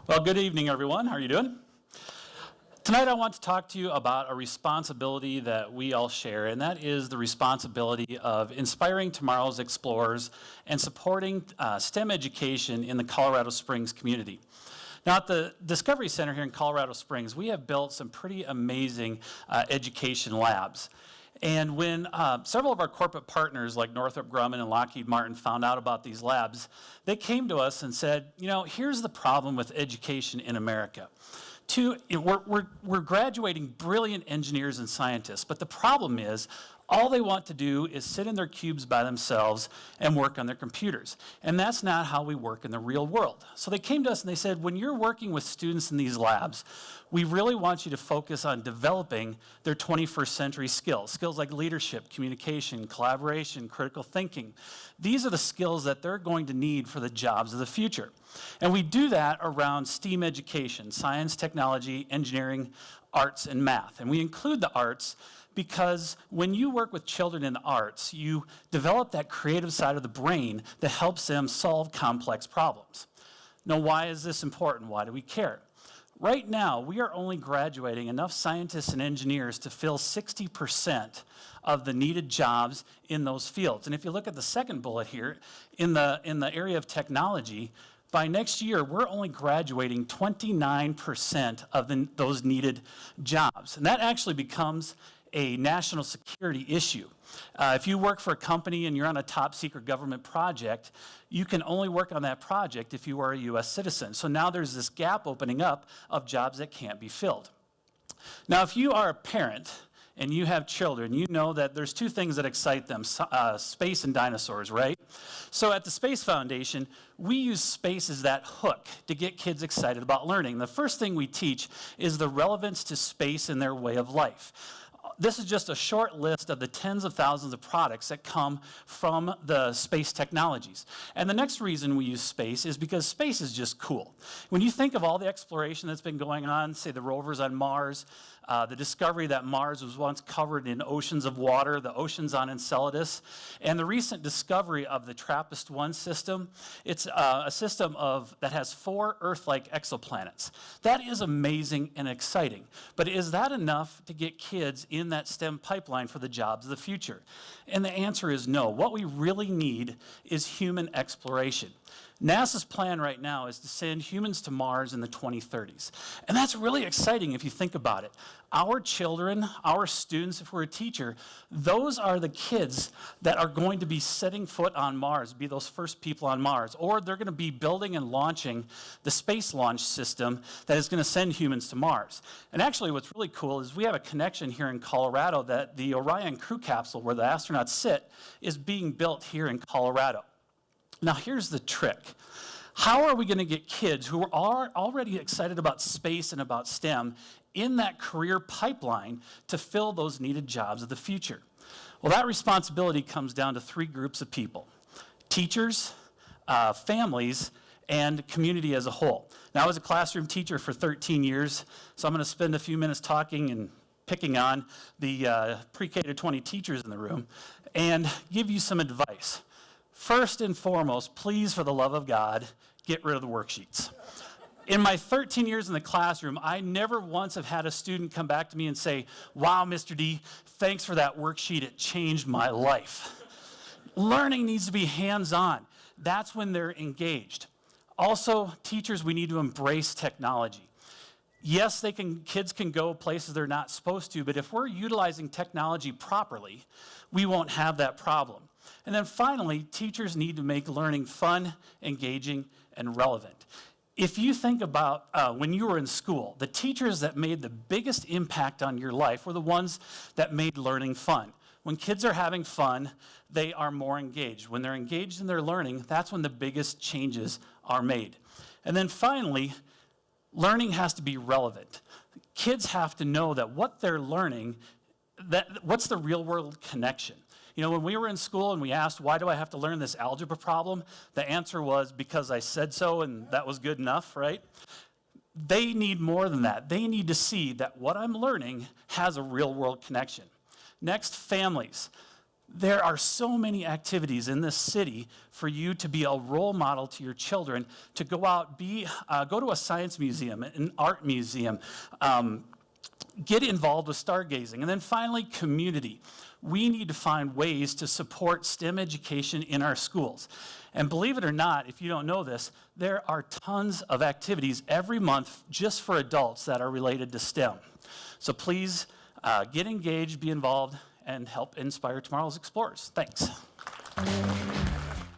Well, good evening, everyone. How are you doing? Tonight, I want to talk to you about a responsibility that we all share, and that is the responsibility of inspiring tomorrow's explorers and supporting STEM education in the Colorado Springs community. Now, at the Discovery Center here in Colorado Springs, we have built some pretty amazing education labs. And when several of our corporate partners like Northrop Grumman and Lockheed Martin found out about these labs, they came to us and said, you know, here's the problem with education in America. We're graduating brilliant engineers and scientists, but the problem is all they want to do is sit in their cubes by themselves and work on their computers. And that's not how we work in the real world. So they came to us and they said, when you're working with students in these labs, we really want you to focus on developing their 21st century skills. Skills like leadership, communication, collaboration, critical thinking. These are the skills that they're going to need for the jobs of the future. And we do that around STEAM education, science, technology, engineering, arts, and math. And we include the arts because when you work with children in the arts, you develop that creative side of the brain that helps them solve complex problems. Now, why is this important? Why do we care? Right now, we are only graduating enough scientists and engineers to fill 60% of the needed jobs in those fields. And if you look at the second bullet here, in the area of technology, by next year, we're only graduating 29% of those needed jobs. And that actually becomes a national security issue. If you work for a company and you're on a top secret government project, you can only work on that project if you are a U.S. citizen. So now there's this gap opening up of jobs that can't be filled. Now, if you are a parent and you have children, you know that there's two things that excite them, space and dinosaurs, right? So at the Space Foundation, we use space as that hook to get kids excited about learning. The first thing we teach is the relevance to space in their way of life. This is just a short list of the tens of thousands of products that come from the space technologies. And the next reason we use space is because space is just cool. When you think of all the exploration that's been going on, say the rovers on Mars, the discovery that Mars was once covered in oceans of water, the oceans on Enceladus, and the recent discovery of the TRAPPIST-1 system. It's a system that has 4 Earth-like exoplanets. That is amazing and exciting. But is that enough to get kids in that STEM pipeline for the jobs of the future? And the answer is no. What we really need is human exploration. NASA's plan right now is to send humans to Mars in the 2030s. And that's really exciting if you think about it. Our children, our students, if we're a teacher, those are the kids that are going to be setting foot on Mars, be those first people on Mars. Or they're going to be building and launching the space launch system that is going to send humans to Mars. And actually what's really cool is we have a connection here in Colorado that the Orion crew capsule, where the astronauts sit, is being built here in Colorado. Now, here's the trick. How are we going to get kids who are already excited about space and about STEM in that career pipeline to fill those needed jobs of the future? Well, that responsibility comes down to 3 groups of people: teachers, families, and community as a whole. Now, I was a classroom teacher for 13 years, so I'm going to spend a few minutes talking and picking on the pre-K to 20 teachers in the room and give you some advice. First and foremost, please, for the love of God, get rid of the worksheets. In my 13 years in the classroom, I never once have had a student come back to me and say, wow, Mr. D, thanks for that worksheet, it changed my life. Learning needs to be hands-on. That's when they're engaged. Also, teachers, we need to embrace technology. Yes, kids can go places they're not supposed to, but if we're utilizing technology properly, we won't have that problem. And then finally, teachers need to make learning fun, engaging, and relevant. If you think about when you were in school, the teachers that made the biggest impact on your life were the ones that made learning fun. When kids are having fun, they are more engaged. When they're engaged in their learning, that's when the biggest changes are made. And then finally, learning has to be relevant. Kids have to know that what they're learning, what's the real world connection? You know, when we were in school and we asked, why do I have to learn this algebra problem? The answer was, because I said so and that was good enough, right? They need more than that. They need to see that what I'm learning has a real world connection. Next, families. There are so many activities in this city for you to be a role model to your children, to go out, go to a science museum, an art museum, get involved with stargazing, and then finally, community. We need to find ways to support STEM education in our schools. And believe it or not, if you don't know this, there are tons of activities every month just for adults that are related to STEM. So please get engaged, be involved, and help inspire tomorrow's explorers. Thanks.